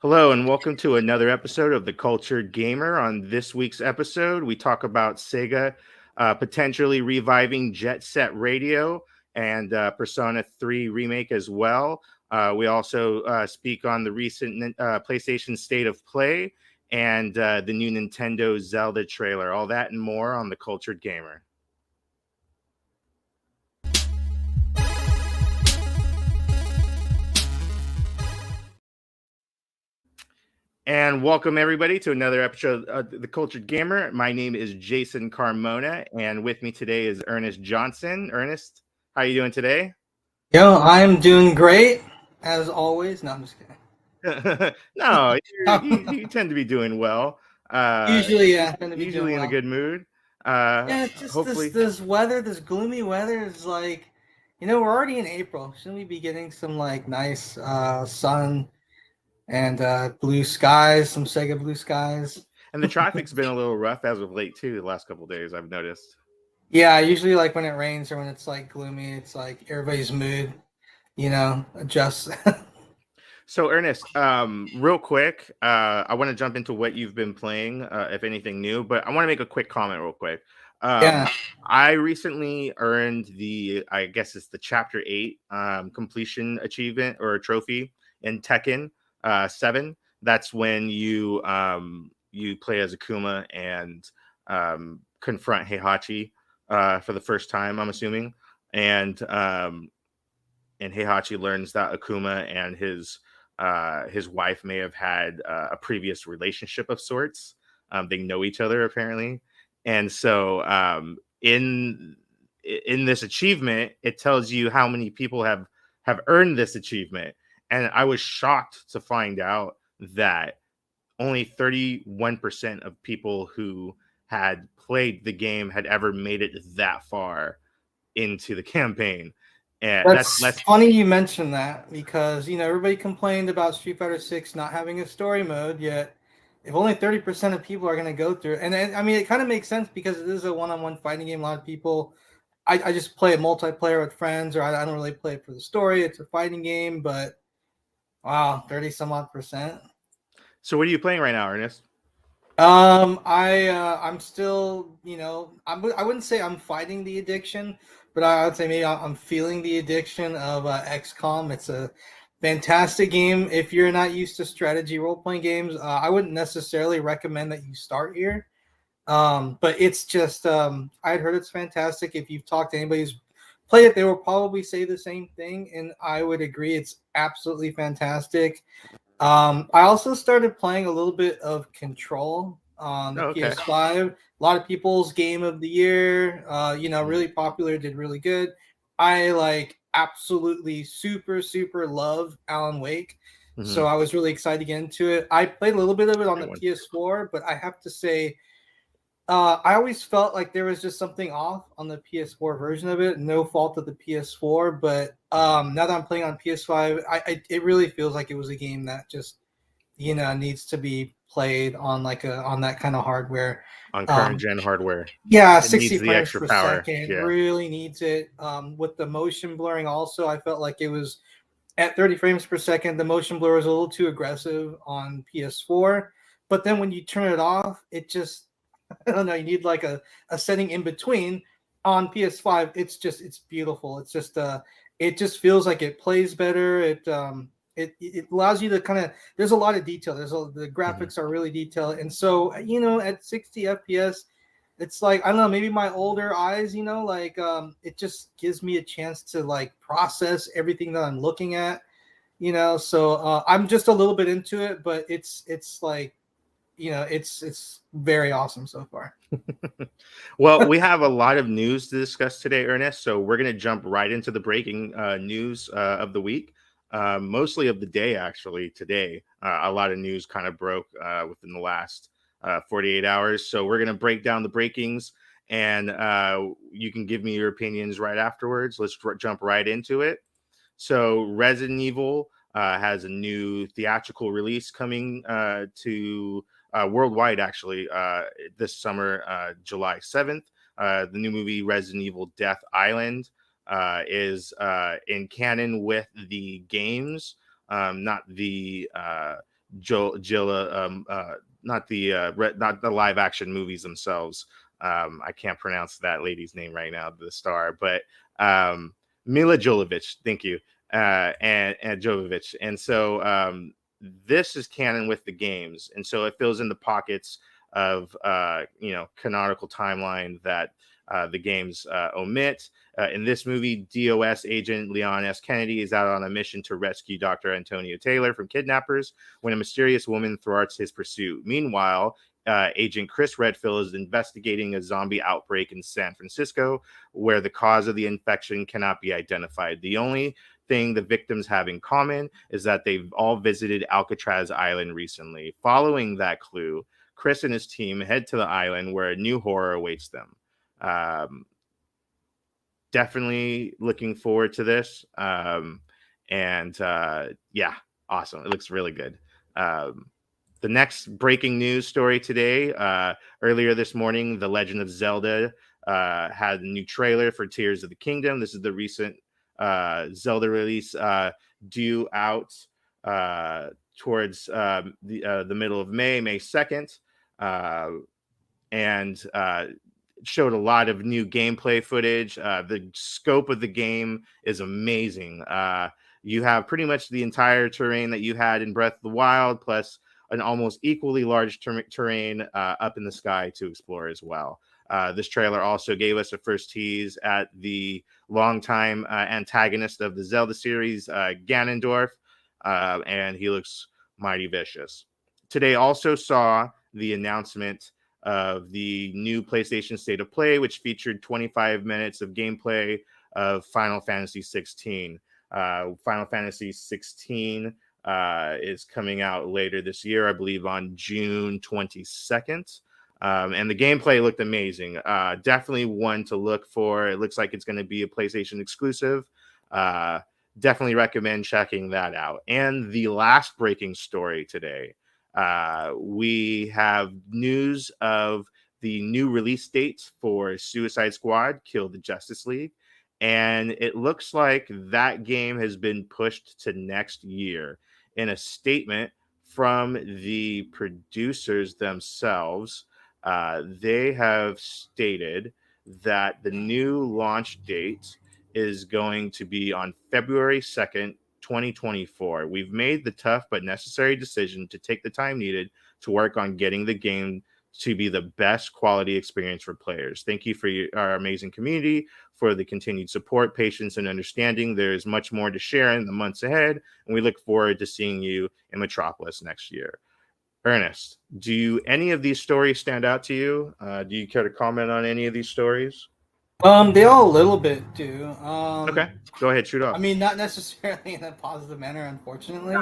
Hello, and welcome to another episode of The Cultured Gamer. On this week's episode, we talk about Sega potentially reviving Jet Set Radio and Persona 3 remake as well. We also speak on the recent PlayStation State of Play and the new Nintendo Zelda trailer. All that and more on The Cultured Gamer. And welcome everybody to another episode of The Cultured Gamer. My name is Jason Carmona, and with me today is Ernest Johnson. Ernest, how are you doing today? Yo, I'm doing great, as always. No, I'm just No, kidding. you tend to be doing well. Usually, yeah, tend to be doing Usually in a well. good mood. Yeah, it's just this Hopefully. this weather, this gloomy weather is like, we're already in April. Shouldn't we be getting some like nice sun and blue skies, some Sega blue skies? And the traffic's been a little rough as of late too. The last couple of days, I've noticed. Yeah, usually like when it rains or when it's like gloomy, it's like everybody's mood, adjusts. So, Ernest, real quick, I want to jump into what you've been playing, if anything new, but I want to make a quick comment real quick. Um, Yeah. I recently earned I guess it's the Chapter 8 completion achievement or trophy in Tekken 7. That's when you play as Akuma and confront Heihachi for the first time, I'm assuming. And Heihachi learns that Akuma and his wife may have had a previous relationship of sorts. They know each other apparently, and so in this achievement, it tells you how many people have earned this achievement. And I was shocked to find out that only 31% of people who had played the game had ever made it that far into the campaign. And that's That's less. funny you mentioned that because everybody complained about Street Fighter 6 not having a story mode yet. If only 30% of people are going to go through it, and I mean it kind of makes sense because it is a one-on-one fighting game. A lot of people, I just play it multiplayer with friends, or I don't really play it for the story. It's a fighting game, but wow, 30 some odd percent. So what are you playing right now, Ernest? I'm still, I wouldn't say I'm fighting the addiction, but I would say maybe I'm feeling the addiction of XCOM. It's a fantastic game. If you're not used to strategy role playing games, I wouldn't necessarily recommend that you start here. But it's just, I'd heard it's fantastic. If you've talked to anybody who's played it, they will probably say the same thing, and I would agree. It's absolutely fantastic. I also started playing a little bit of Control on the Oh, okay. PS5. A lot of people's game of the year, Mhm. really popular, did really good. I like absolutely super love Alan Wake. So Mhm. I was really excited to get into it. I played a little bit of it on Great the one. PS4, but I have to say, I always felt like there was just something off on the PS4 version of it. No fault of the PS4, but now that I'm playing on PS5, it really feels like it was a game that just needs to be played on like a on that kind of hardware. On current Um, gen hardware, yeah, it 60 needs the frames extra per power. second Yeah. really needs it. With the motion blurring, also, I felt like it was at 30 frames per second. The motion blur was a little too aggressive on PS4, but then when you turn it off, it just I don't know. You need like a setting in between. On PS5, it's beautiful. It's just it just feels like it plays better. It allows you to kind of there's a lot of detail. The Mhm. graphics are really detailed, and so at 60 FPS, it's like I don't know, maybe my older eyes, like it just gives me a chance to like process everything that I'm looking at. So I'm just a little bit into it, but it's like it's very awesome so far. Well, we have a lot of news to discuss today, Ernest. So we're going to jump right into the breaking news of the week, mostly of the day, actually, today. A lot of news kind of broke within the last 48 hours. So we're going to break down the breakings, and you can give me your opinions right afterwards. Let's jump right into it. So Resident Evil has a new theatrical release coming to worldwide, actually, this summer, July 7th. The new movie Resident Evil Death Island is in canon with the games, not the Jilla, not the live action movies themselves. I can't pronounce that lady's name right now, the star, but Mila Jovovich, thank you, and Jovovich. And so this is canon with the games, and so it fills in the pockets of canonical timeline that the games omit. In this movie, DOS agent Leon S. Kennedy is out on a mission to rescue Dr. Antonio Taylor from kidnappers when a mysterious woman thwarts his pursuit. Meanwhile, Agent Chris Redfield is investigating a zombie outbreak in San Francisco, where the cause of the infection cannot be identified. The only thing the victims have in common is that they've all visited Alcatraz Island recently. Following that clue, Chris and his team head to the island where a new horror awaits them. Definitely looking forward to this. And yeah, awesome. It looks really good. The next breaking news story today, earlier this morning, The Legend of Zelda had a new trailer for Tears of the Kingdom. This is the recent Zelda release due out towards the middle of May 2nd. And showed a lot of new gameplay footage. The scope of the game is amazing. You have pretty much the entire terrain that you had in Breath of the Wild, plus an almost equally large terrain up in the sky to explore as well. This trailer also gave us a first tease at the longtime antagonist of the Zelda series, Ganondorf, and he looks mighty vicious. Today also saw the announcement of the new PlayStation State of Play, which featured 25 minutes of gameplay of Final Fantasy XVI. Final Fantasy XVI is coming out later this year, I believe on June 22nd. And the gameplay looked amazing. Definitely one to look for. It looks like it's going to be a PlayStation exclusive. Definitely recommend checking that out. And the last breaking story today, we have news of the new release date for Suicide Squad, Kill the Justice League. And it looks like that game has been pushed to next year. In a statement from the producers themselves, they have stated that the new launch date is going to be on February 2nd, 2024. We've made the tough but necessary decision to take the time needed to work on getting the game to be the best quality experience for players. Thank you for our amazing community, for the continued support, patience, and understanding. There's much more to share in the months ahead, and we look forward to seeing you in Metropolis next year. Ernest, do any of these stories stand out to you? Do you care to comment on any of these stories? They all a little bit do. Okay, go ahead, shoot I off. mean, not necessarily in a positive manner, unfortunately.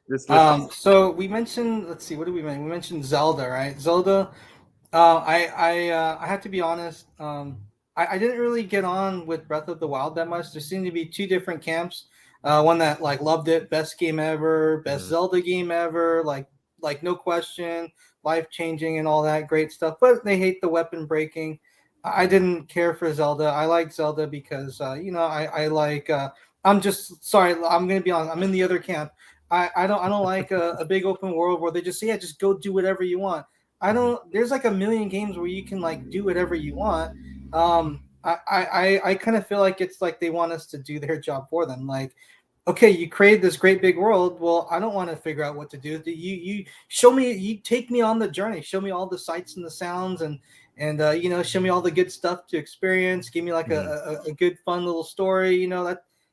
Just listen. So we mentioned, let's see, what did we mention? We mentioned Zelda, right? Zelda. I have to be honest. I didn't really get on with Breath of the Wild that much. There seemed to be two different camps. One that like loved it, best game ever, best Zelda game ever, like no question, life changing and all that great stuff. But they hate the weapon breaking. I didn't care for Zelda. I like Zelda because I like. I'm just sorry. I'm gonna be honest. I'm in the other camp. I don't like a big open world where they just say, yeah, just go do whatever you want. I don't. There's like a million games where you can like do whatever you want. I kind of feel like it's like they want us to do their job for them. Like, okay, you created this great big world. Well, I don't want to figure out what to do. You show me. You take me on the journey. Show me all the sights and the sounds and show me all the good stuff to experience. Give me like a good fun little story.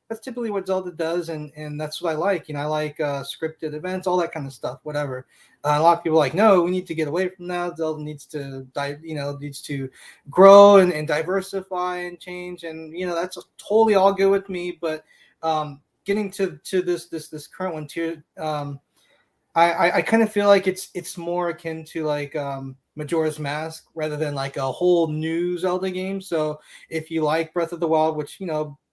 That's typically what Zelda does, and that's what I like. I like scripted events, all that kind of stuff, whatever. A lot of people are like, no, we need to get away from that. Zelda needs to needs to grow and diversify and change, and that's totally all good with me. But getting to this current one too, I kind of feel like it's more akin to like Majora's Mask rather than like a whole new Zelda game. So if you like Breath of the Wild, which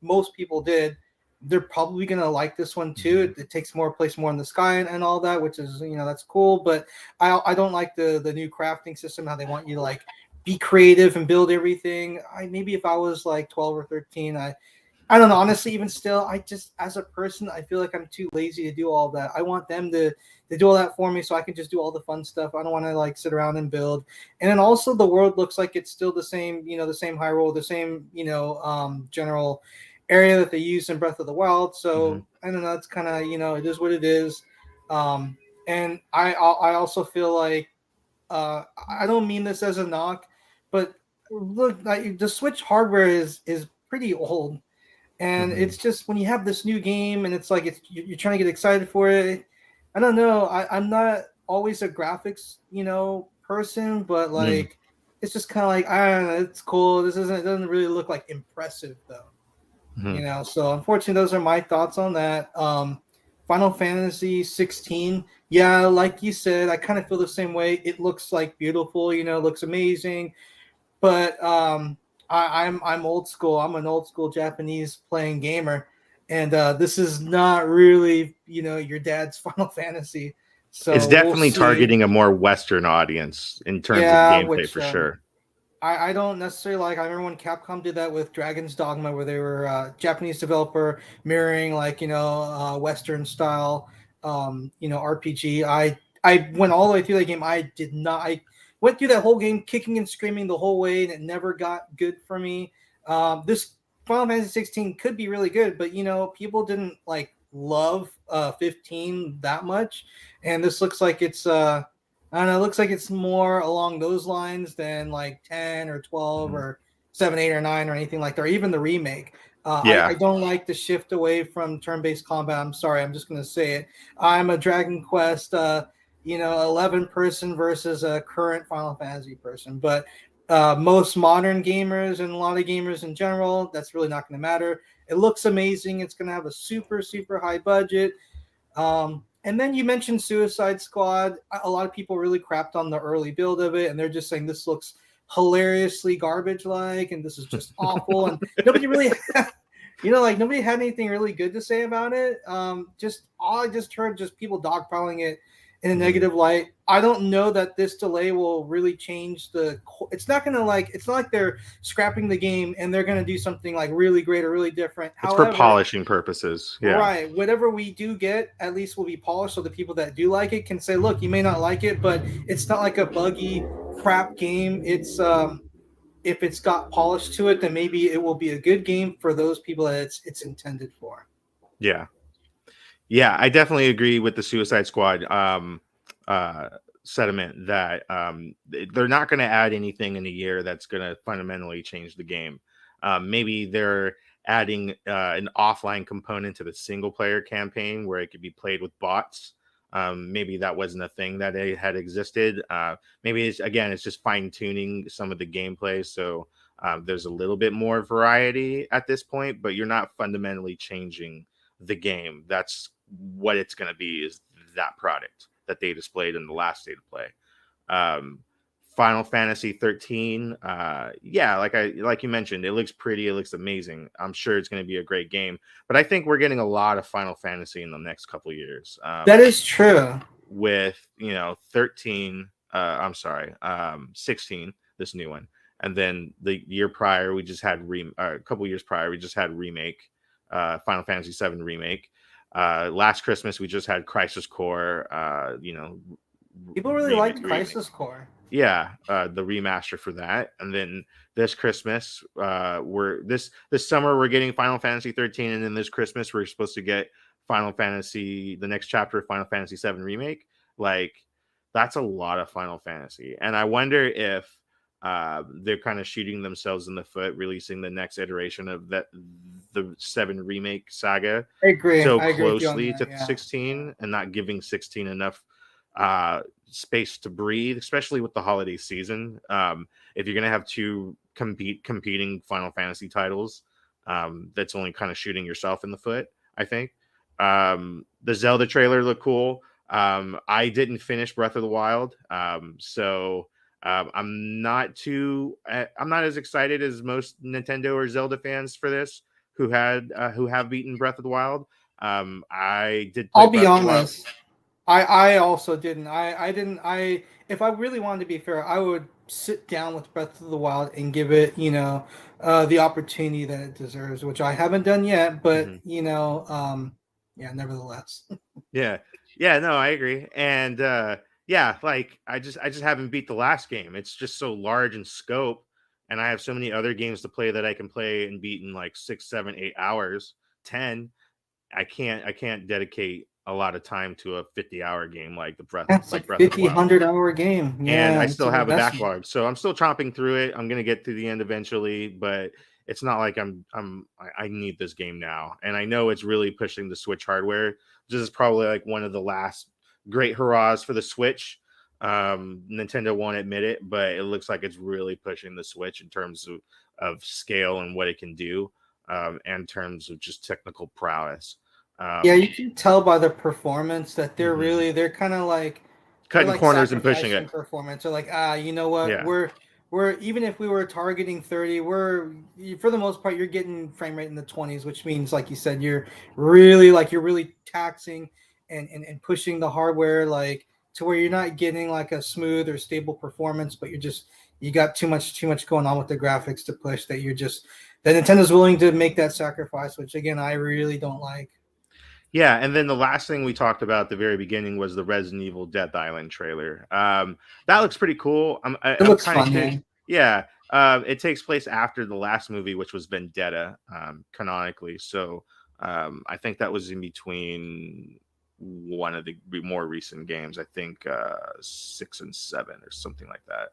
most people did, they're probably gonna like this one too. It takes more place more in the sky and all that, which is that's cool. But I don't like the new crafting system, how they want you to like be creative and build everything. Maybe if I was like 12 or 13, I don't know. Honestly, even still, I just as a person, I feel like I'm too lazy to do all that. I want them to do all that for me, so I can just do all the fun stuff. I don't want to like sit around and build. And then also, the world looks like it's still the same. The same Hyrule, the same general area that they used in Breath of the Wild. Hmm. So I don't know. It's kind of it is what it is. Um, and I also feel like uh, I don't mean this as a knock, but look, like the Switch hardware is pretty old, and Hmm. it's just when you have this new game and it's like you're trying to get excited for it. I don't know. I'm not always a graphics person, but Hmm. like it's just kind of like I don't know. It's cool. It doesn't really look like impressive though. Hmm. So unfortunately, those are my thoughts on that. Final Fantasy 16. Yeah, like you said, I kind of feel the same way. It looks like beautiful. It looks amazing, but I'm old school. I'm an old school Japanese playing gamer, and this is not really your dad's Final Fantasy. It's So we'll definitely see. targeting a more Western audience in terms of Yeah, gameplay which for sure. I don't necessarily like. I remember when Capcom did that with Dragon's Dogma, where they were Japanese developer mirroring like Western style RPG. I went all the way through that game. I did not. I went through that whole game kicking and screaming the whole way, and it never got good for me. This Final Fantasy 16 could be really good, but people didn't like love 15 that much, and this looks like it's I don't know. It looks like it's more along those lines than like 10 or 12 Hmm. or 7, 8, or 9 or anything like that, or even the remake. I Yeah. don't like the shift away from turn based combat. I'm sorry. I'm just going to say it. I'm a Dragon Quest, 11 person versus a current Final Fantasy person. But most modern gamers and a lot of gamers in general, that's really not going to matter. It looks amazing. It's going to have a super, super high budget. And then you mentioned Suicide Squad. A lot of people really crapped on the early build of it, and they're just saying this looks hilariously garbage like, and this is just awful. And nobody really, like nobody had anything really good to say about it. Just all I just heard just people dogpiling it in a Hmm. negative light. I don't know that this delay will really change the. It's not gonna like. It's not like they're scrapping the game and they're gonna do something like really great or really different. It's for However, polishing purposes. Yeah. right. Whatever we do get, at least will be polished so the people that do like it can say, look, you may not like it, but it's not like a buggy crap game. It's if it's got polish to it, then maybe it will be a good game for those people that it's intended for. Yeah. Yeah, I definitely agree with the Suicide Squad uh, sentiment that they're not going to add anything in a year that's going to fundamentally change the game. Maybe they're adding an offline component to the single player campaign where it could be played with bots. Maybe that wasn't a thing that it had existed. Maybe it's just fine tuning some of the gameplay. So there's a little bit more variety at this point, but you're not fundamentally changing the game. That's what it's going to be, is that product that they displayed in the last state of play. Um, Final Fantasy 13, yeah, like you mentioned, it looks pretty, it looks amazing. I'm sure it's going to be a great game, but I think we're getting a lot of Final Fantasy in the next couple of years. That is true. With 13, I'm sorry, 16, this new one, and then the year prior we just had a couple years prior we just had remake, Final Fantasy 7 remake. Last Christmas we just had Crisis Core, People really liked remake. Crisis Core. Yeah, the remaster for that, and then this Christmas, we're this summer we're getting Final Fantasy 13, and then this Christmas we're supposed to get the next chapter of Final Fantasy 7 remake. Like, that's a lot of Final Fantasy, and I wonder if they're kind of shooting themselves in the foot, releasing the next iteration of the 7 remake saga I agree. so I agree with you on closely that. to Yeah. Yeah. 16 and not giving 16 enough space to breathe, especially with the holiday season. If you're gonna have two competing Final Fantasy titles, that's only kind of shooting yourself in the foot, I think. The Zelda trailer looked cool. I didn't finish Breath of the Wild, so I'm not as excited as most Nintendo or Zelda fans for this who have beaten Breath of the Wild. I did play I'll be Breath of the Wild. honest. I also didn't. I didn't. I if I really wanted to be fair, I would sit down with Breath of the Wild and give it, the opportunity that it deserves, which I haven't done yet, but Mhm. yeah, nevertheless. Yeah. Yeah, no, I agree. And yeah, like I just haven't beat the last game. It's just so large in scope, and I have so many other games to play that I can play and beat in like 6, 7, 8 hours, 10. I can't dedicate a lot of time to a 50-hour game like the breath That's like like Breath of the 50, Wild. 100 hour game. And I Yeah, it's still an have a investment. backlog. So I'm still chomping through it. I'm gonna get to the end eventually, but it's not like I need this game now. And I know it's really pushing the Switch hardware. This is probably like one of the last great hurrahs for the Switch. Nintendo won't admit it, but it looks like it's really pushing the Switch in terms of scale and what it can do, and in terms of just technical prowess. Yeah, Um, you can tell by the performance that mhm. they're kind of like they're Cutting like corners and pushing sacrificing it. performance. They're like, you know what? Yeah. We're even if we were targeting 30, for the most part you're getting frame rate in the 20s, which means like you said, you're really taxing and pushing the hardware like to where you're not getting like a smooth or stable performance, but you got too much going on with the graphics to push that Nintendo's willing to make that sacrifice, which again I really don't like. Yeah, and then the last thing we talked about at the very beginning was the Resident Evil Death Island trailer. That looks pretty cool. It I'm looks kind of fun, curious. yeah. Yeah, it takes place after the last movie, which was Vendetta, canonically. So I think that was in between one of the more recent games. I think 6 and 7 or something like that.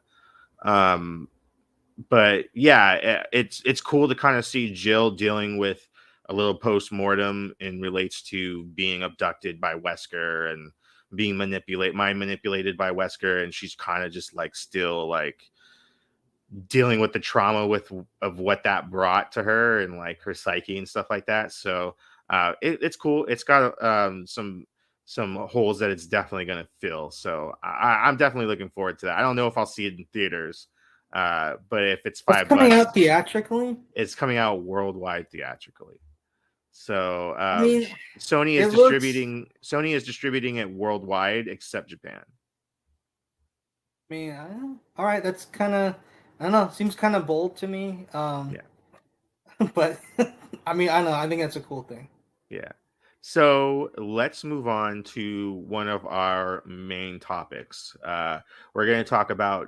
But yeah, it's cool to kind of see Jill dealing with a little post mortem and relates to being abducted by Wesker and being manipulated by Wesker, and she's kind of just like still like dealing with the trauma of what that brought to her and like her psyche and stuff like that. So it's cool. It's got some holes that it's definitely going to fill. So I'm definitely looking forward to that. I don't know if I'll see it in theaters, but if it's What's five coming bucks, out theatrically? it's coming out worldwide theatrically. So I mean, it looks. Sony is distributing it worldwide except Japan. I mean, all right. That's kind of. I don't know. Seems kind of bold to me. Yeah. But I mean, I don't know. I think that's a cool thing. Yeah. So let's move on to one of our main topics. We're going to talk about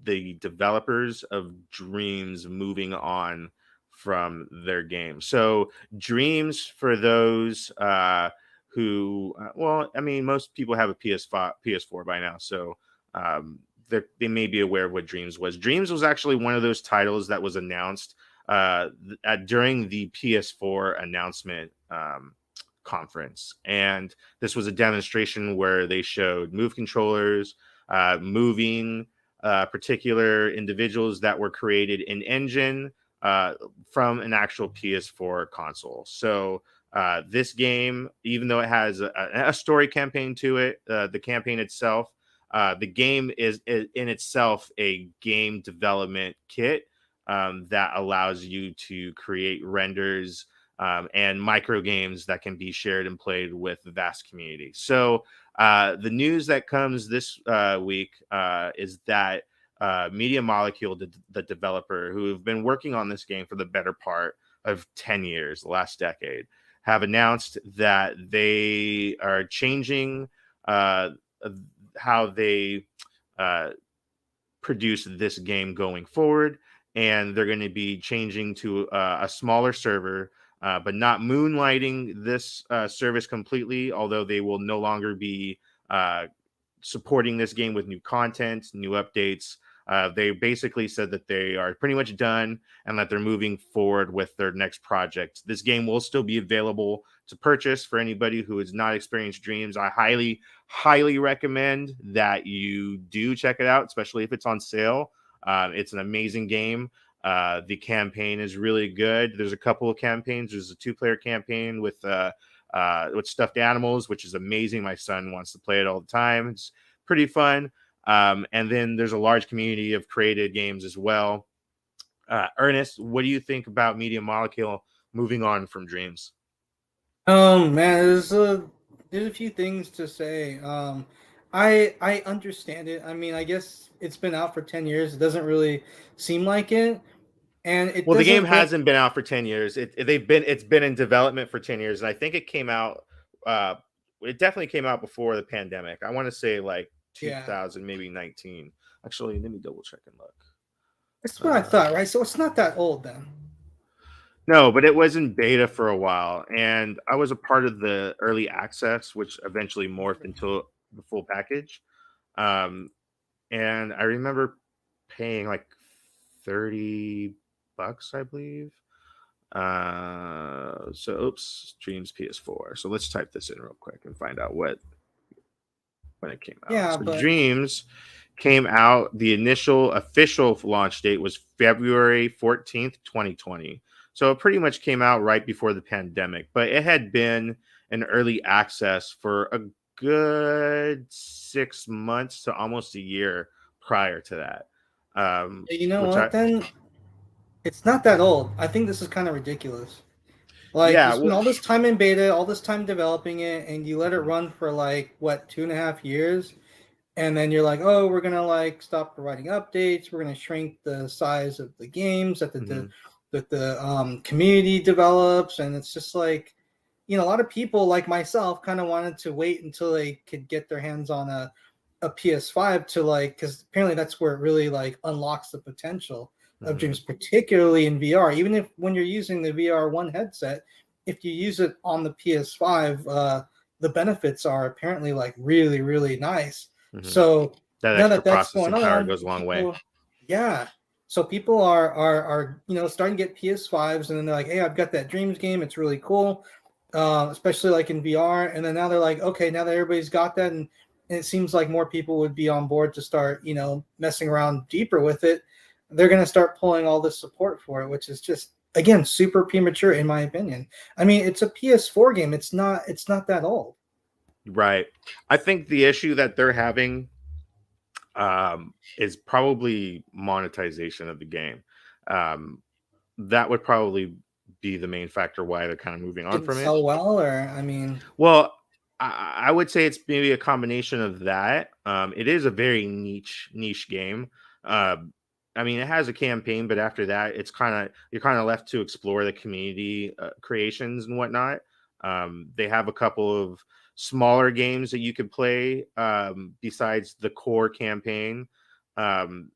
the developers of Dreams moving on from their game. So, Dreams, for those well, I mean, most people have a PS5, PS4 by now. So, they may be aware of what Dreams was. Dreams was actually one of those titles that was announced during the PS4 announcement conference. And this was a demonstration where they showed move controllers, moving particular individuals that were created in engine uh, from an actual PS4 console. So this game, even though it has a story campaign to it, the campaign itself, the game is in itself a game development kit that allows you to create renders and micro games that can be shared and played with the vast community. So the news that comes this week is that Media Molecule, the developer who have been working on this game for the better part of 10 years, the last decade, have announced that they are changing how they uh, produce this game going forward, and they're going to be changing to a smaller server, but not moonlighting this service completely. Although they will no longer be uh, supporting this game with new content, new updates. They basically said that they are pretty much done and that they're moving forward with their next project. This game will still be available to purchase for anybody who has not experienced Dreams. I highly recommend that you do check it out, especially if it's on sale. It's an amazing game. The campaign is really good. There's a couple of campaigns. There's a two-player campaign with stuffed animals, which is amazing. My son wants to play it all the time. It's pretty fun. And then there's a large community of created games as well. Ernest, what do you think about Media Molecule moving on from Dreams? Man, there's a few things to say. I understand it. I mean, I guess it's been out for 10 years. It doesn't really seem like it, and it Well, the game doesn't look. hasn't been out for 10 years. It's been in development for 10 years, and I think it came out. Uh, it definitely came out before the pandemic. I want to say like Yeah, 2000, maybe 19. Actually, let me double check and look. that's what I Uh, thought, right? So it's not that old then. no, but it was in beta for a while, and I was a part of the early access, which eventually morphed into the full package. Um, and I remember paying like 30 bucks, I believe. So oops, Dreams PS4. So let's type this in real quick and find out what when it came out. Yeah, So but Dreams came out. The initial official launch date was February 14th, 2020. So it pretty much came out right before the pandemic, but it had been an early access for a good 6 months to almost a year prior to that. you know Which what? I Then it's not that old. I think this is kind of ridiculous. Like you yeah, spend well, all this time in beta, all this time developing it, and you let it mhm, run for like what 2.5 years, and then you're like, oh, we're gonna like stop providing updates. We're gonna shrink the size of the games mhm, that the community develops, and it's just like, a lot of people like myself kind of wanted to wait until they could get their hands on a PS5 to like, because apparently that's where it really like unlocks the potential of mhm. dreams, particularly in VR. Even if when you're using the VR1 headset, if you use it on the PS5, the benefits are apparently like really, really nice. Mhm. So That now extra that that's going processing power on, goes a long way. people, yeah. So people are starting to get PS5s, and then they're like, hey, I've got that Dreams game. It's really cool, especially like in VR. And then now they're like, okay, now that everybody's got that, and it seems like more people would be on board to start, messing around deeper with it. They're going to start pulling all this support for it, which is just again super premature in my opinion. I mean, it's a PS4 game. It's not that old. Right. I think the issue that they're having is probably monetization of the game. Um, that would probably be the main factor why they're kind of moving on Didn't from it. sell well, or I mean, Well, I would say it's maybe a combination of that. It is a very niche game. Um, I mean, it has a campaign, but after that, you're kind of left to explore the community creations and whatnot. They have a couple of smaller games that you could play besides the core campaign um,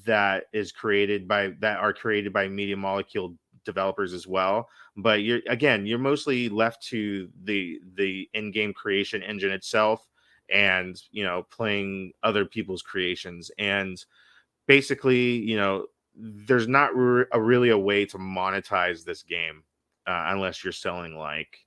that are created by Media Molecule developers as well, but you're mostly left to the in-game creation engine itself, and playing other people's creations, and basically there's not really a way to monetize this game unless you're selling like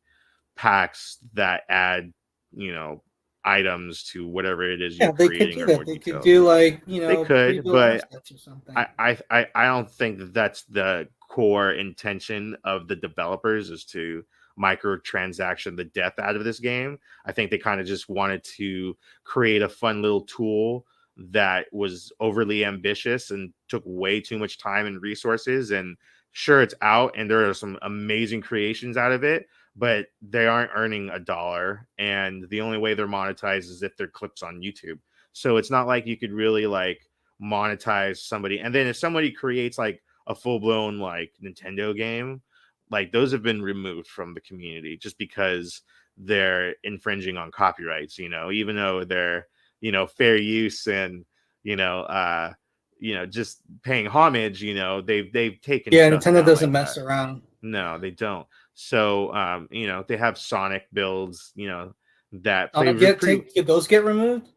packs that add you know items to whatever it is you're yeah, they could creating do or that. more They could details. do like They could, pre-built but assets or something. I don't think that that's the core intention of the developers is to microtransaction the death out of this game. I think they kind of just wanted to create a fun little tool that was overly ambitious and took way too much time and resources. And sure, it's out and there are some amazing creations out of it, but they aren't earning a dollar. And the only way they're monetized is if they're clips on YouTube. So it's not like you could really like monetize somebody. And then if somebody creates like a full blown like Nintendo game, like those have been removed from the community just because they're infringing on copyrights, even though they're, fair use and, you know, uh, just paying homage, they've taken Yeah, stuff Nintendo down doesn't like that. mess around. No, they don't. So, they have Sonic builds, that play pretty. Did those get removed?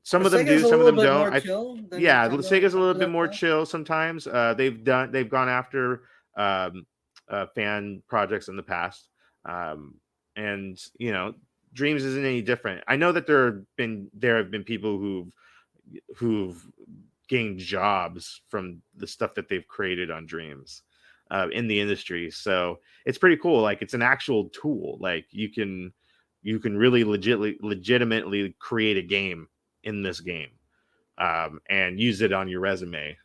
Some of Because them Sega's do, a some of little them bit don't. more chill than Yeah, Nintendo in Sega's a terms little of bit that more stuff. chill sometimes. They've gone after um, fan projects in the past, um, and Dreams isn't any different. I know that there have been people who've gained jobs from the stuff that they've created on Dreams in the industry. So it's pretty cool. Like it's an actual tool. Like you can really legitimately create a game in this game and use it on your resume.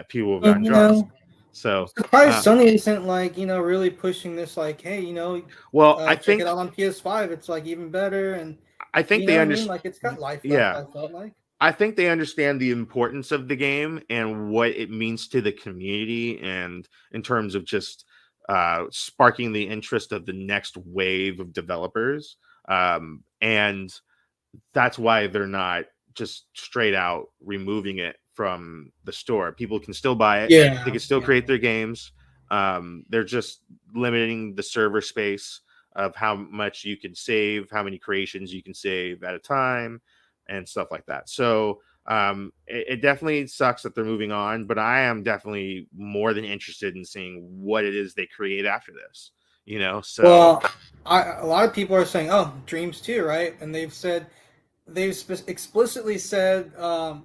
People have And, gotten jobs. So, surprised uh, Sony isn't like really pushing this. Like, hey, well, I check it think out on PS5. It's like even better. And I think You know they what I mean? understand. Like it's got life left. Yeah, I felt like. I think they understand the importance of the game and what it means to the community, and in terms of just sparking the interest of the next wave of developers. And that's why they're not just straight out removing it from the store. People can still buy it. They Yeah, can still yeah. create their games. They're just limiting the server space of how much you can save, how many creations you can save at a time, and stuff like that. So it definitely sucks that they're moving on, but I am definitely more than interested in seeing what it is they create after this. You know, so Well, a lot of people are saying, "Oh, Dreams too," right? And they've explicitly said,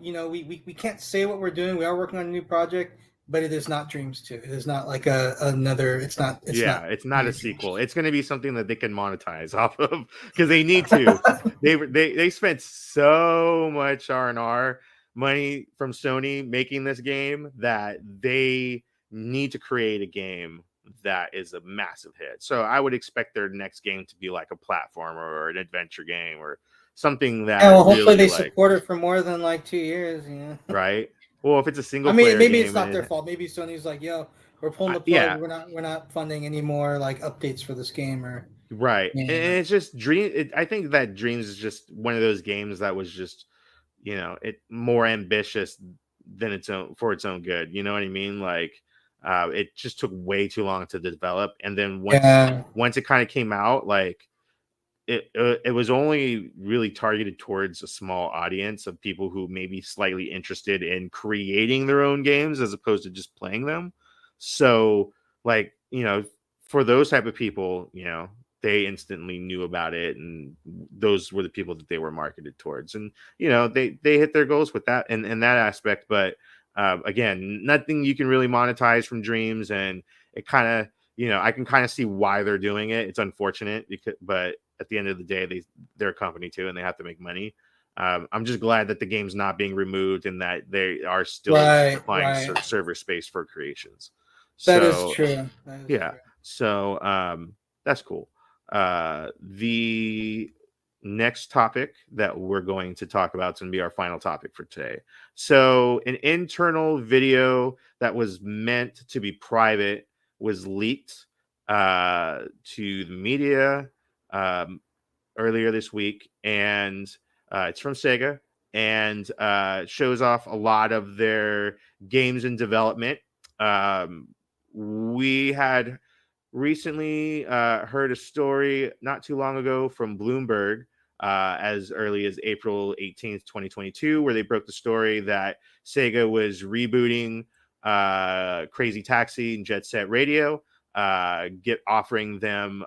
we can't say what we're doing. We are working on a new project, but it is not Dreams 2. It is not like another. It's yeah, not it's not a new Dreams sequel. It's going to be something that they can monetize off of because they need to. They spent so much R&R money from Sony making this game that they need to create a game that is a massive hit. So I would expect their next game to be like a platformer or an adventure game or something Yeah, that well, hopefully really they like, support it for more than like 2 years. You know, right. Well, if it's a single I mean, player maybe it's game not and their fault. Maybe Sony's like, "Yo, we're pulling the plug. yeah, We're not funding any more like updates for this game." Or right. And yeah, it's just I think that Dreams is just one of those games that was just, it more ambitious than its own for its own good. You know what I mean? Like, it just took way too long to develop, and then yeah, once it kind of came out, like it was only really targeted towards a small audience of people who may be slightly interested in creating their own games as opposed to just playing them. So, like, for those type of people, they instantly knew about it, and those were the people that they were marketed towards. And they hit their goals with that and in that aspect. But again, nothing you can really monetize from Dreams, and it kind of, I can kind of see why they're doing it. It's unfortunate but at the end of the day, they're a company too, and they have to make money. I'm just glad that the game's not being removed and that they are still right, supplying right. server space for creations. That is So true. That is yeah, true. so that's cool. The next topic that we're going to talk about is going to be our final topic for today. So an internal video that was meant to be private was leaked to the media um, earlier this week, and it's from Sega, and shows off a lot of their games in development. We had recently heard a story not too long ago from Bloomberg, as early as April 18th, 2022, where they broke the story that Sega was rebooting Crazy Taxi and Jet Set Radio, offering them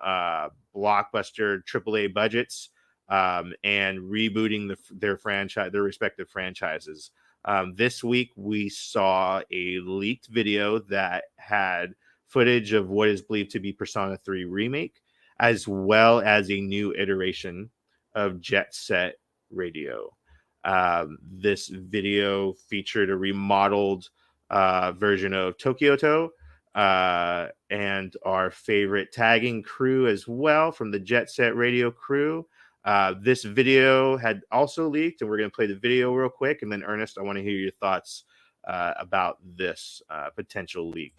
blockbuster AAA budgets, and rebooting their respective franchises. This week, we saw a leaked video that had footage of what is believed to be Persona 3 remake, as well as a new iteration of Jet Set Radio. This video featured a remodeled version of Tokyoto, and our favorite tagging crew as well from the Jet Set Radio crew. This video had also leaked, and we're going to play the video real quick. And then, Ernest, I want to hear your thoughts about this potential leak.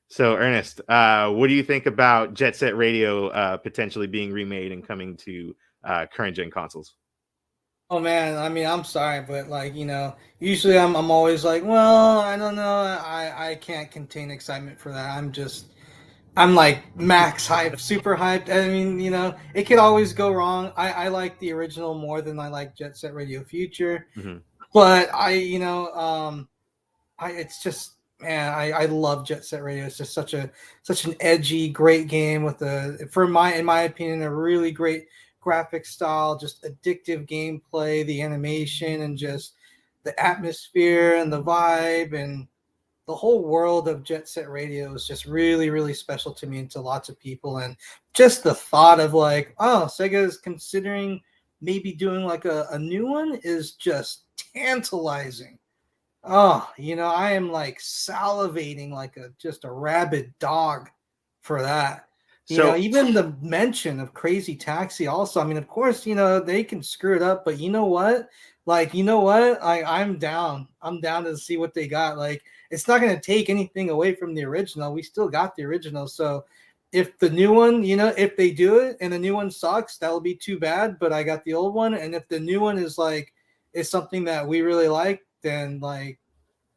So, Ernest, what do you think about Jet Set Radio potentially being remade and coming to current gen consoles? Oh man, I mean, I'm sorry, but like, usually I'm always like, well, I don't know, I can't contain excitement for that. I'm like max hype, super hyped. I mean, it could always go wrong. I like the original more than I like Jet Set Radio Future, Mm-hmm. but it's just, man, I love Jet Set Radio. It's just such an edgy, great game with in my opinion, a really great graphic style, just addictive gameplay, the animation, and just the atmosphere and the vibe and the whole world of Jet Set Radio is just really, really special to me and to lots of people. And just the thought of like, oh, Sega is considering maybe doing like a new one is just tantalizing. Oh, I am like salivating like just a rabid dog for that. So Even the mention of Crazy Taxi also, I mean, of course, they can screw it up, but you know what? Like, I'm down. I'm down to see what they got. Like, it's not going to take anything away from the original. We still got the original. So if the new one, if they do it and the new one sucks, that'll be too bad. But I got the old one. And if the new one is something that we really like, then like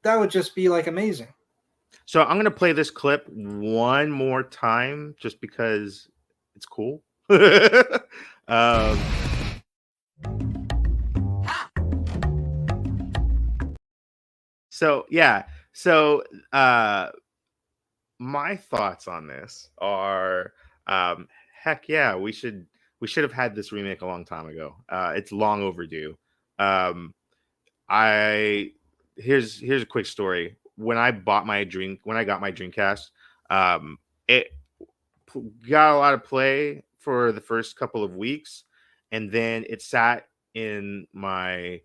that would just be like amazing. So I'm gonna play this clip one more time just because it's cool. um, so yeah, so uh, my thoughts on this are, heck yeah, we should have had this remake a long time ago. It's long overdue. Um, I here's a quick story. When I got my Dreamcast, it got a lot of play for the first couple of weeks, and then it sat in my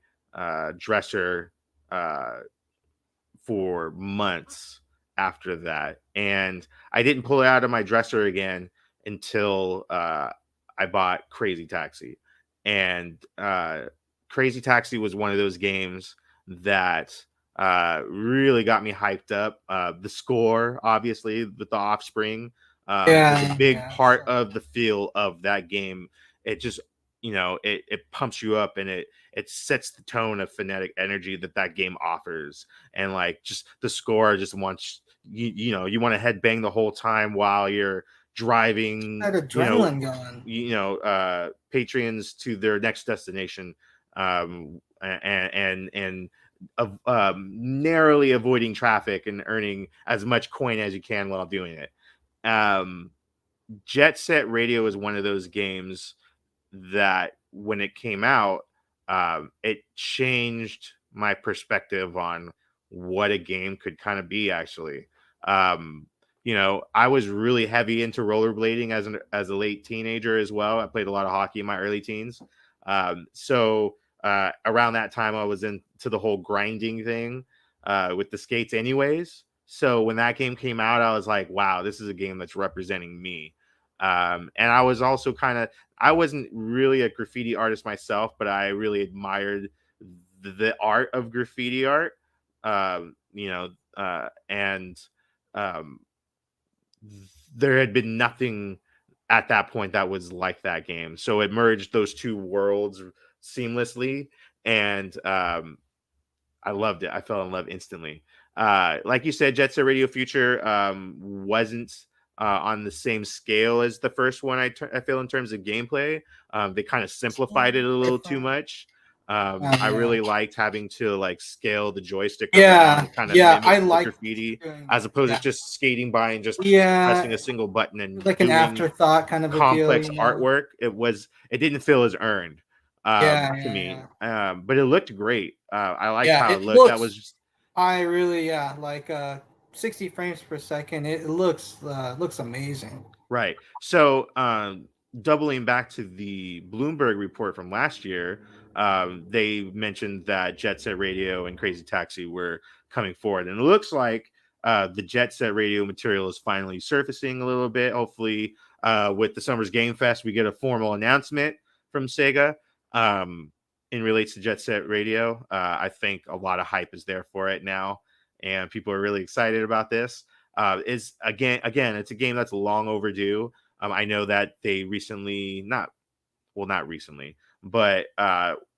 dresser uh, for months after that, and I didn't pull it out of my dresser again until I bought Crazy Taxi, and Crazy Taxi was one of those games that really got me hyped up. The score, obviously, with the Offspring, is a Yeah, big yeah, part sure. of the feel of that game. It just, it pumps you up, and it sets the tone of phonetic energy that game offers, and like just the score just wants you want to headbang the whole time while you're driving, That adrenaline going. patrons to their next destination, and narrowly avoiding traffic and earning as much coin as you can while doing it. um Jet Set Radio is one of those games that when it came out, it changed my perspective on what a game could kind of be. Actually, I was really heavy into rollerblading as a late teenager as well. I played a lot of hockey in my early teens, so around that time, I was into the whole grinding thing with the skates, anyways. So when that game came out, I was like, "Wow, this is a game that's representing me." And I was also I wasn't really a graffiti artist myself, but I really admired the art of graffiti art. And um, there had been nothing at that point that was like that game. So it merged those two worlds seamlessly, and I loved it. I fell in love instantly. Like you said, Jet Set Radio Future wasn't on the same scale as the first one. I feel in terms of gameplay, they kind of simplified it a little too Different. much. I Yeah. really liked having to like scale the joystick around Yeah, and kind of yeah, mimic I the like graffiti, doing as that. opposed to Yeah. just skating by and just pressing Yeah, a single button and like an doing afterthought kind of a deal, complex artwork. It didn't feel as earned Yeah, to yeah, me, yeah. but it looked great. I liked Yeah, how it it looked. That was looks just I really yeah, like 60 frames per second. It looks amazing. right. So, doubling back to the Bloomberg report from last year, they mentioned that Jet Set Radio and Crazy Taxi were coming forward, and it looks like the Jet Set Radio material is finally surfacing a little bit. Hopefully, with the Summer's Game Fest, we get a formal announcement from Sega. Um, in relates to Jet Set Radio, I think a lot of hype is there for it now, and people are really excited about this. Is again, it's a game that's long overdue. I know that they recently, not recently, but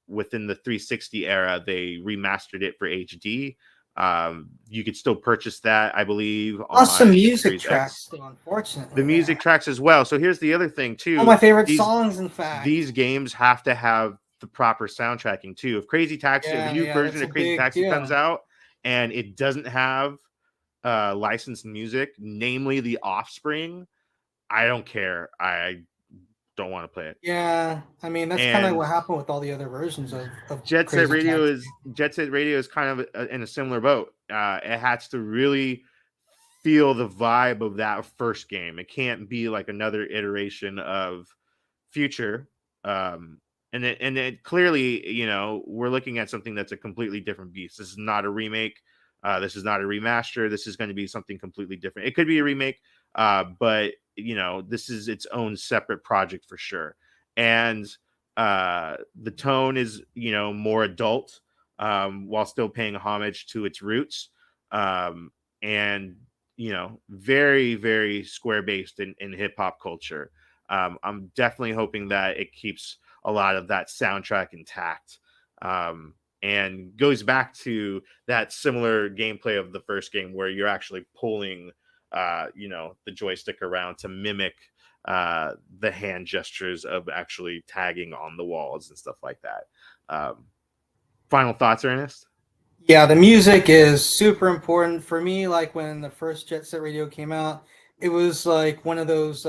within the 360 era, they remastered it for HD. You could still purchase that, I believe, Lost some on music Series X. tracks though, The unfortunately. Yeah. music tracks as well. So here's the other thing All too. my favorite These songs, in fact. these games have to have the proper soundtracking too. If Crazy Taxi, if a Yeah, new yeah, version that's a of Crazy big Taxi comes deal. out and it doesn't have licensed music, namely The Offspring, I don't care. I don't want to play it. Yeah, I mean that's kind of And what happened with all the other versions of Jet Set Crazy Radio Taxi. is Jet Set Radio is kind of in a similar boat. It has to really feel the vibe of that first game. It can't be like another iteration of Future. Um, and it clearly, we're looking at something that's a completely different beast. This is not a remake. This is not a remaster. This is going to be something completely different. It could be a remake, but this is its own separate project for sure. And the tone is more adult, while still paying homage to its roots, and very very square based in hip hop culture. I'm definitely hoping that it keeps a lot of that soundtrack intact, and goes back to that similar gameplay of the first game where you're actually pulling the joystick around to mimic the hand gestures of actually tagging on the walls and stuff like that. Final thoughts, Ernest? Yeah, the music is super important for me. Like when the first Jet Set Radio came out, it was like one of those.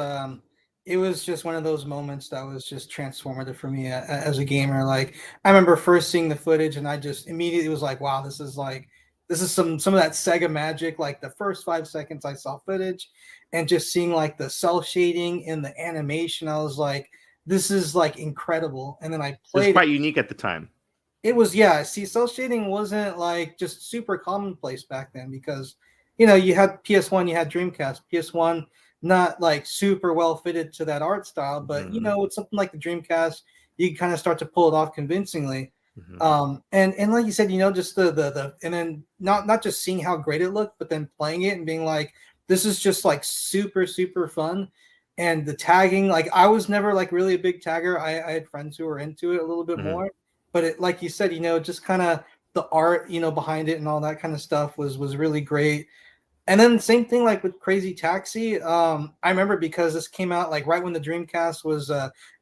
It was just one of those moments that was just transformative for me as a gamer. Like I remember first seeing the footage, and I just immediately was like, "Wow, this is some of that Sega magic." Like the first 5 seconds I saw footage, and just seeing like the cell shading and the animation, I was like, "This is like incredible." And then I It was played it. quite unique at the time. It was, yeah. See, cell shading wasn't like just super commonplace back then because you had PS1, you had Dreamcast. PS1 not like super well fitted to that art style, but Hmm. with something like the Dreamcast, you kind of start to pull it off convincingly. Hmm. And like you said, just the and then not just seeing how great it looked, but then playing it and being like, this is just like super super fun. And the tagging, like I was never like really a big tagger. I had friends who were into it a little bit Hmm. more, but it, like you said, just kind of the art, behind it and all that kind of stuff was really great. And then same thing like with Crazy Taxi. I remember because this came out like right when the Dreamcast was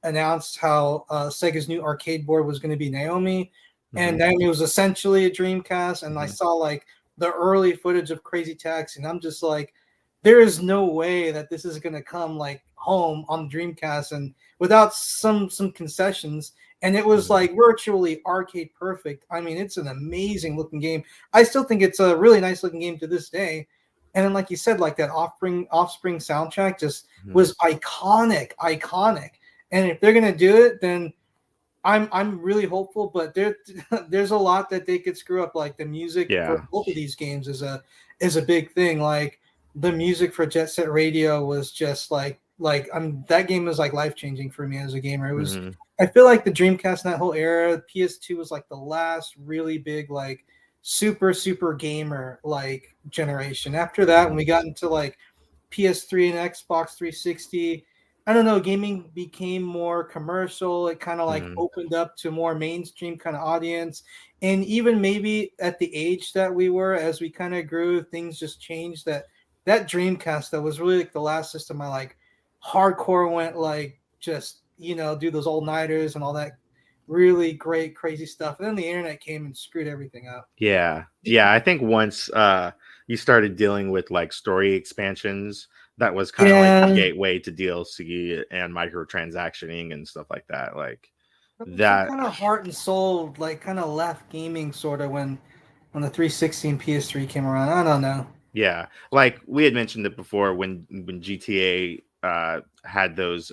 announced, how Sega's new arcade board was going to be Naomi, and Hmm. Naomi was essentially a Dreamcast. And I Hmm. saw like the early footage of Crazy Taxi, and I'm just like, there is no way that this is going to come like home on the Dreamcast and without some concessions. And it was Hmm. like virtually arcade perfect. I mean, it's an amazing looking game. I still think it's a really nice looking game to this day. And then, like you said, like that Offspring soundtrack just Hmm. was iconic, iconic. And if they're gonna do it, then I'm really hopeful. But there's a lot that they could screw up. Like the music for Yeah. both of these games is a big thing. Like the music for Jet Set Radio was just like that game was like life changing for me as a gamer. It was. Hmm. I feel like the Dreamcast in that whole era, PS2 was like the last really big like super super gamer like generation. After that, when Hmm. we got into like PS3 and Xbox 360, I don't know, gaming became more commercial. It kind of like Hmm. opened up to more mainstream kind of audience. And even maybe at the age that we were, as we kind of grew, things just changed. That Dreamcast that was really like the last system I like hardcore went like just do those all nighters and all that really great crazy stuff. And then the internet came and screwed everything up. Yeah. Yeah. I think once you started dealing with like story expansions, that was kind of like the Yeah, gateway to DLC and microtransactioning and stuff like that. Like some that. kind of heart and soul like kind of left gaming sort of when the 360 and PS3 came around. I don't know. Yeah, like we had mentioned it before when GTA had those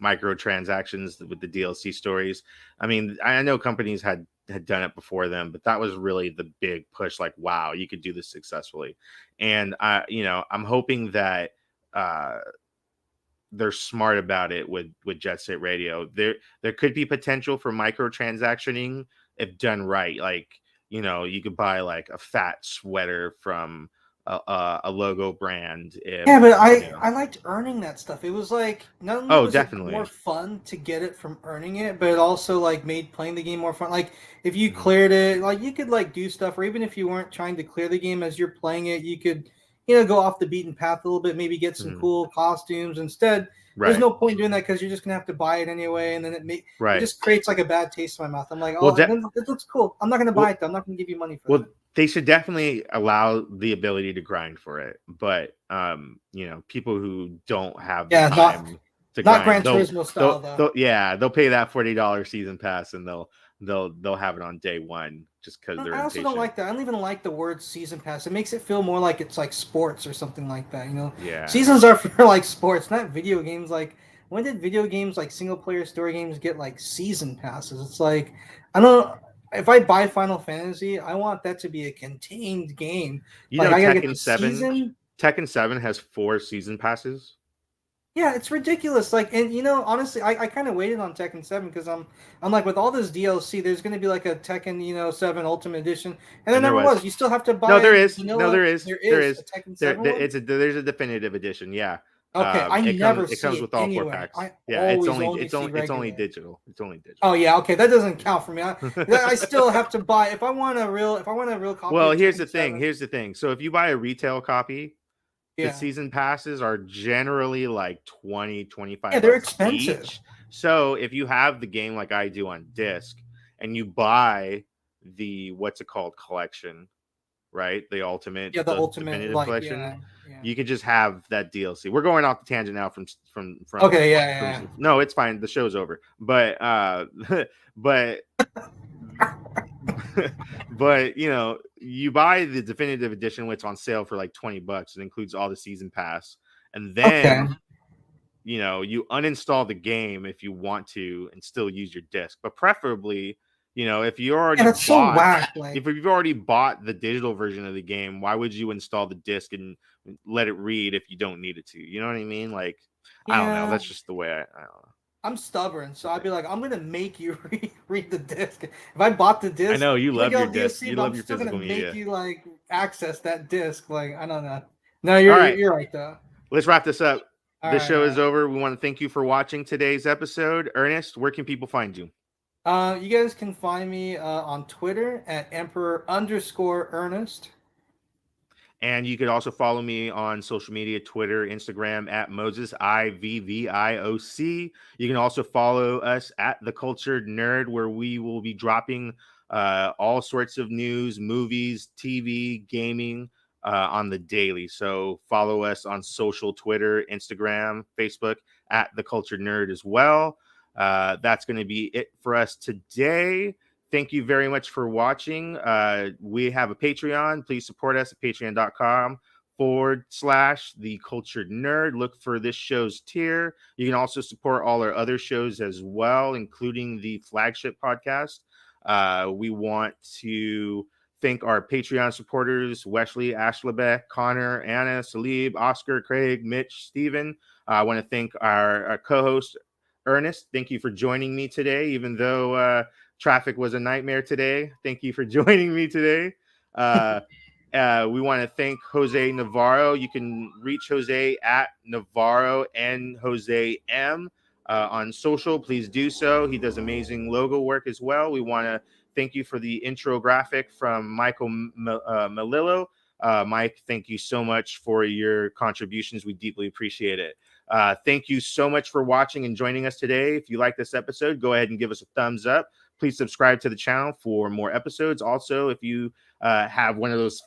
microtransactions with the DLC stories. I mean, I know companies had done it before them, but that was really the big push. Like, wow, you could do this successfully, and I'm hoping that uh, they're smart about it with Jet Set Radio. There could be potential for microtransactioning if done right. Like you could buy like a fat sweater from a logo brand if Yeah, but you I know. I liked earning that stuff. It was like not only Oh, was it more definitely. fun to get it from earning it, but it also like made playing the game more fun. Like if you Hmm. cleared it, like you could like do stuff, or even if you weren't trying to clear the game as you're playing it, you could go off the beaten path a little bit, maybe get some Hmm. cool costumes. Instead, there's Right, no point in doing that because you're just gonna have to buy it anyway, and then it right. just creates like a bad taste in my mouth. I'm like, Well, oh, it looks cool. I'm not gonna buy well, it though. I'm not gonna give you money for well, that. they should definitely allow the ability to grind for it. But people who don't have the Yeah, time to not grind, Gran Turismo style though. they'll pay that $40 season pass and they'll have it on day one just because they're I also don't impatient. like that. I don't even like the word season pass. It makes it feel more like it's like sports or something like that. Yeah. Seasons are for like sports, not video games. Like when did video games like single player story games get like season passes? It's like I don't. If I buy Final Fantasy, I want that to be a contained game. You Like know, I gotta get the season. Tekken 7 has 4 season passes. Yeah, it's ridiculous. Like, and honestly, I kind of waited on Tekken 7 because I'm like, with all this DLC, there's going to be like a Tekken 7 Ultimate Edition, and there And there never was. was. You still have to No, there buy is. No, vanilla. there is. There There is a is. Tekken 7 one. There's a definitive edition. Yeah. Okay, I never It see comes it with all anywhere. four-packs. I Yeah, always only see it's only regular. digital. It's only Oh digital. yeah, okay, that doesn't Yeah. count for me. I still have to buy if I want a real copy Well, of here's the Tekken thing. 7. Here's the thing. So if you buy a retail copy, the Yeah, season passes are generally like 20, yeah, 25 they're bucks expensive. each. So if you have the game like I do on disc and you buy the what's it called collection, right? Yeah, the The ultimate, definitive like, collection, yeah, yeah. you could just have that DLC. We're going off the tangent now Okay, yeah, no, it's fine. The show's over. But but but you buy the definitive edition, which on sale for like 20 bucks. It includes all the season pass, and yeah. Okay. then you uninstall the game if you want to and still use your disc. But preferably, if you Yeah, already that's so bought whack. Like, if you've already bought the digital version of the game, why would you install the disc and let it read if you don't need it to? You know what I mean? Like, I don't know. yeah, That's just the way I don't know. I'm stubborn, That's the so I'd be thing. like, I'm gonna make you read the disc. If I bought the I disc, know you you might love get your all disc. DLC, You but I'm love your still gonna physical make media. you like access that disc. Like, I don't know. No, All you're right. you're right though. Let's wrap this up. All The right, show all is right. over. We want to thank you for watching today's episode. Ernest, where can people find you? You guys can find me on Twitter at Emperor_Ernest. And you could also follow me on social media, Twitter, Instagram at Moses IVVIOC. You can also follow us at The Cultured Nerd, where we will be dropping all sorts of news, movies, TV, gaming on the daily. So follow us on social, Twitter, Instagram, Facebook at The Cultured Nerd as well. That's going to be it for us today. Thank you very much for watching. We have a Patreon. Please support us at patreon.com/the cultured nerd. Look for this show's tier. You can also support all our other shows as well, including the flagship podcast. We want to thank our Patreon supporters: Wesley, Ashlebeck, Connor, Anna, Salib, Oscar, Craig, Mitch, Steven. I want to thank our co-host, Ernest. Thank you for joining me today, even though traffic was a nightmare today. Thank you for joining me today. Uh, we want to thank Jose Navarro. You can reach Jose at Navarro and Jose M on social. Please do so. He does amazing logo work as well. We want to thank you for the intro graphic from Michael Melillo. Mike, thank you so much for your contributions. We deeply appreciate it. Thank you so much for watching and joining us today. If you like this episode, go ahead and give us a thumbs up. Please subscribe to the channel for more episodes. Also, if you have one of those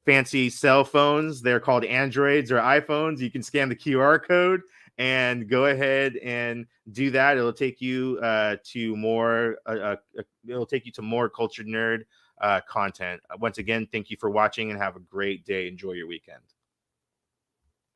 fancy cell phones, they're called Androids or iPhones, you can scan the QR code and go ahead and do that. It'll take you to more. It'll take you to more cultured nerd content. Once again, thank you for watching and have a great day. Enjoy your weekend.